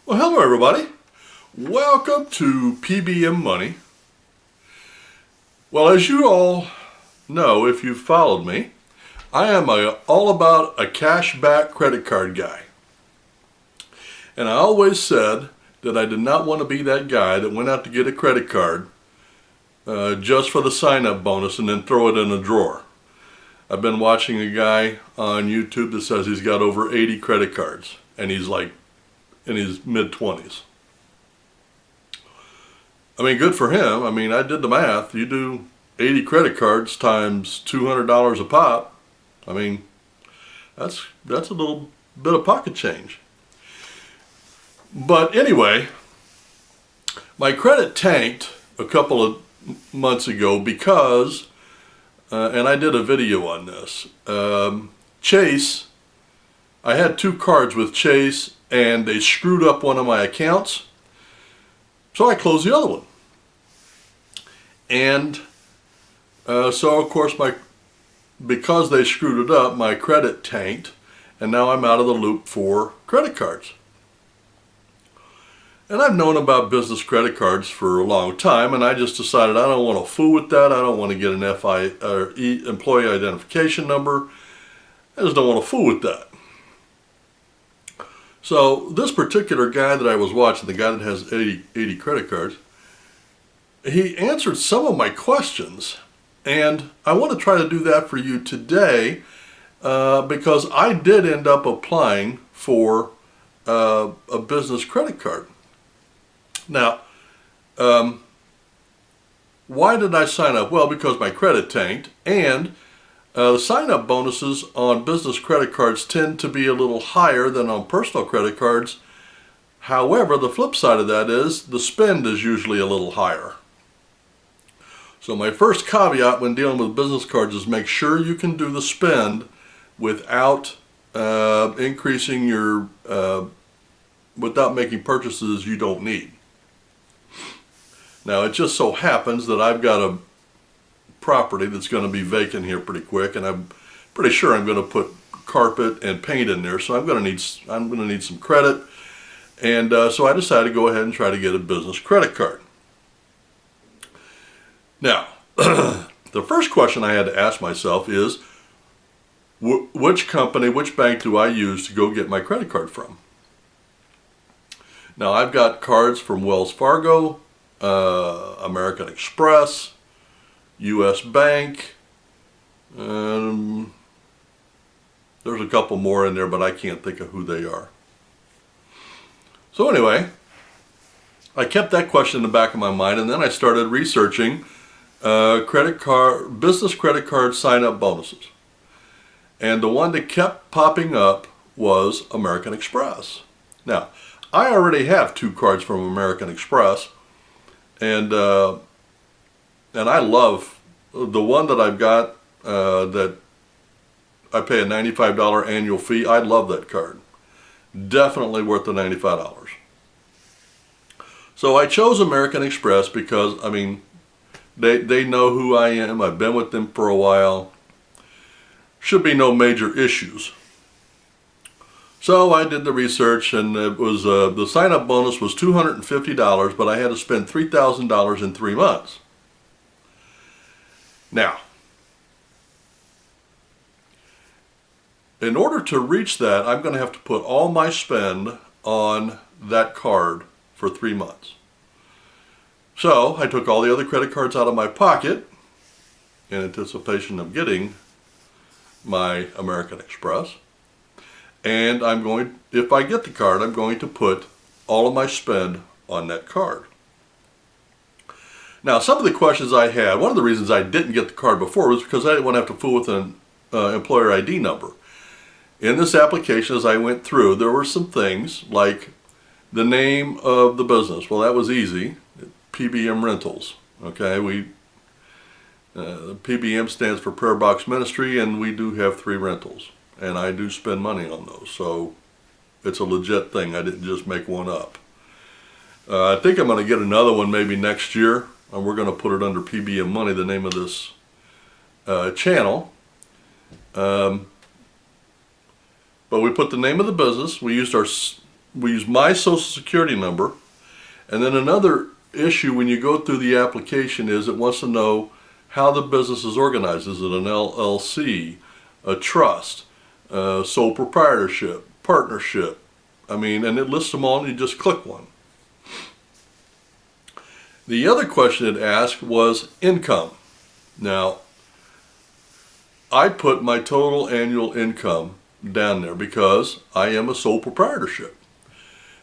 Well, hello everybody. Welcome to P.B.M. Money. Well, as you all know, if you've followed me, I am all about a cashback credit card guy. And I always said that I did not want to be that guy that went out to get a credit card just for the sign-up bonus and then throw it in a drawer. I've been watching a guy on YouTube that says he's got over 80 credit cards, and he's like in his mid-20s. I mean, good for him. I mean, I did the math. You do 80 credit cards times $200 a pop. I mean, that's a little bit of pocket change. But anyway, my credit tanked a couple of months ago because, and I did a video on this, Chase, I had two cards with Chase and they screwed up one of my accounts, so I closed the other one. And so of course because they screwed it up, my credit tanked, and now I'm out of the loop for credit cards. And I've known about business credit cards for a long time, and I just decided I don't want to fool with that. I don't want to get an employee identification number. I just don't want to fool with that. So this particular guy that I was watching, the guy that has 80 credit cards, he answered some of my questions, and I want to try to do that for you today because I did end up applying for a business credit card. Now, why did I sign up? Well, because my credit tanked, and the sign-up bonuses on business credit cards tend to be a little higher than on personal credit cards. However, the flip side of that is the spend is usually a little higher. So my first caveat when dealing with business cards is make sure you can do the spend without increasing your, without making purchases you don't need. Now, it just so happens that I've got a property that's going to be vacant here pretty quick, and I'm pretty sure I'm going to put carpet and paint in there, so I'm going to need some credit, and so I decided to go ahead and try to get a business credit card. Now, the first question I had to ask myself is, which company, which bank do I use to go get my credit card from? Now, I've got cards from Wells Fargo, American Express, U.S. Bank, there's a couple more in there, but I can't think of who they are. So anyway, I kept that question in the back of my mind, and then I started researching business credit card sign-up bonuses. And the one that kept popping up was American Express. Now, I already have two cards from American Express, and I love the one that I've got that I pay a $95 annual fee. I love that card. Definitely worth the $95. So I chose American Express because, I mean, they know who I am. I've been with them for a while. Should be no major issues. So I did the research, and it was the sign-up bonus was $250, but I had to spend $3,000 in 3 months. Now, in order to reach that, I'm going to have to put all my spend on that card for 3 months. So I took all the other credit cards out of my pocket in anticipation of getting my American Express. And I'm going, if I get the card, I'm going to put all of my spend on that card. Now, some of the questions I had, one of the reasons I didn't get the card before was because I didn't want to have to fool with an employer ID number. In this application, as I went through, there were some things like the name of the business. Well, that was easy. P.B.M. Rentals. Okay, P.B.M. stands for Prayer Box Ministry, and we do have 3 rentals. And I do spend money on those, so it's a legit thing. I didn't just make one up. I think I'm going to get another one maybe next year, and we're going to put it under P.B.M. Money, the name of this channel. But we put the name of the business. We used our we use my social security number. And then another issue when you go through the application is it wants to know how the business is organized. Is it an LLC, a trust, sole proprietorship, partnership? I mean, and it lists them all and you just click one. The other question it asked was income. Now, I put my total annual income down there because I am a sole proprietorship.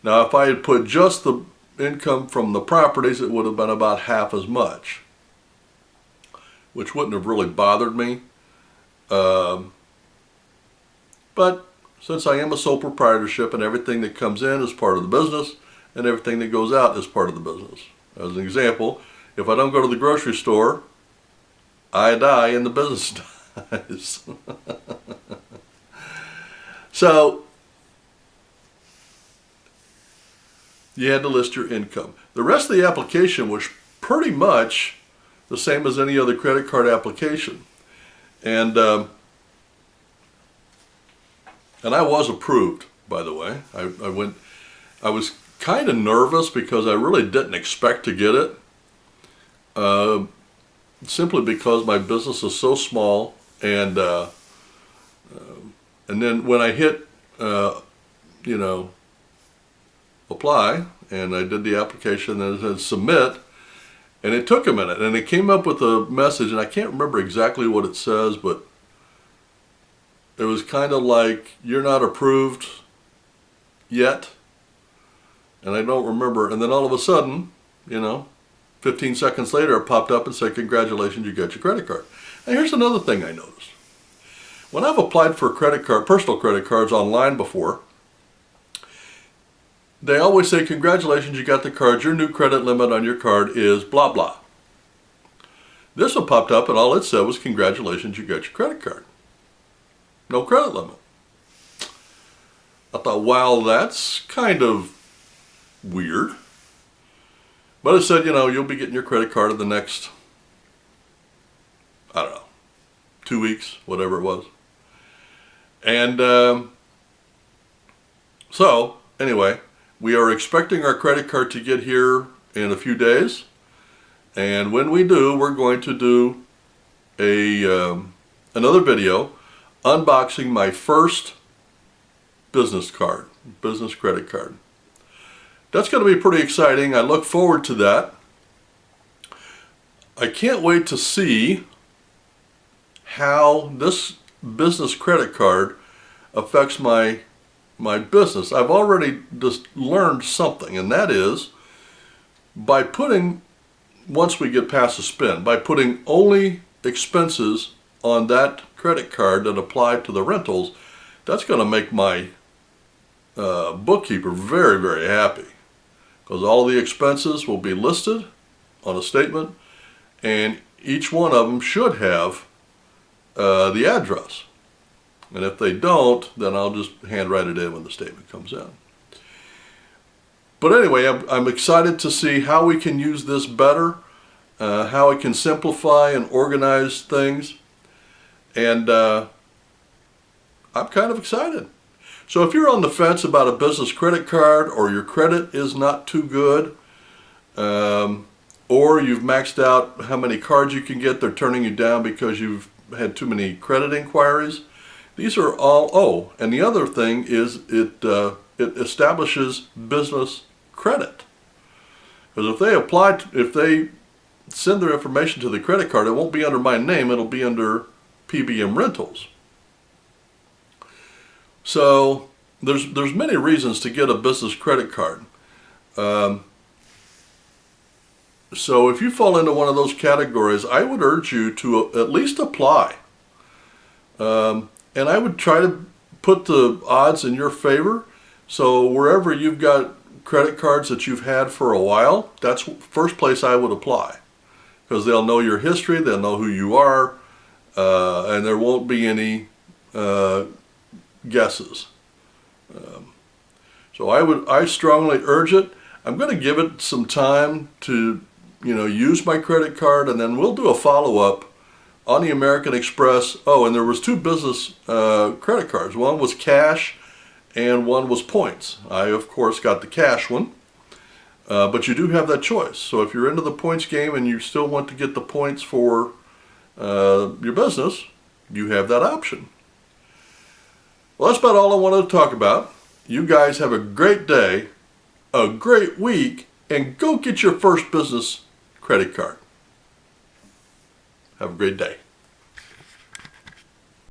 Now, if I had put just the income from the properties, it would have been about half as much, which wouldn't have really bothered me. But since I am a sole proprietorship and everything that comes in is part of the business and everything that goes out is part of the business. As an example, if I don't go to the grocery store, I die and the business dies. So you had to list your income. The rest of the application was pretty much the same as any other credit card application. And I was approved, by the way. I was kind of nervous because I really didn't expect to get it. Simply because my business is so small, and then when I hit, apply, and I did the application and it said submit, and it took a minute, and it came up with a message, and I can't remember exactly what it says, but it was kind of like, you're not approved yet, and I don't remember, and then all of a sudden, 15 seconds later, it popped up and said, congratulations, you got your credit card. And here's another thing I noticed. When I've applied for personal credit cards online before, they always say, congratulations, you got the card. Your new credit limit on your card is blah, blah. This one popped up and all it said was, congratulations, you got your credit card. No credit limit. I thought, wow, that's kind of weird. But it said, you'll be getting your credit card in the next, 2 weeks, whatever it was. And so, anyway, we are expecting our credit card to get here in a few days. And when we do, we're going to do another video unboxing my first business credit card. That's going to be pretty exciting. I look forward to that. I can't wait to see how this business credit card affects my business. I've already just learned something, and that is by putting, once we get past the spend, by putting only expenses on that credit card that apply to the rentals, that's going to make my bookkeeper very, very happy, because all the expenses will be listed on a statement, and each one of them should have the address. And if they don't, then I'll just handwrite it in when the statement comes in. But anyway, I'm excited to see how we can use this better, how it can simplify and organize things, and I'm kind of excited. So if you're on the fence about a business credit card, or your credit is not too good, or you've maxed out how many cards you can get, they're turning you down because you've had too many credit inquiries, these are all, and the other thing is it establishes business credit. Because if they send their information to the credit card, it won't be under my name, it'll be under P.B.M. Rentals. So there's many reasons to get a business credit card. So if you fall into one of those categories, I would urge you to at least apply. And I would try to put the odds in your favor. So wherever you've got credit cards that you've had for a while, that's the first place I would apply. Because they'll know your history, they'll know who you are, and there won't be any guesses. So I strongly urge it. I'm going to give it some time to use my credit card, and then we'll do a follow-up on the American Express. Oh, and there was 2 business credit cards. One was cash, and one was points. I, of course, got the cash one, but you do have that choice. So if you're into the points game and you still want to get the points for your business, you have that option. Well, that's about all I wanted to talk about. You guys have a great day, a great week, and go get your first business credit card. Have a great day.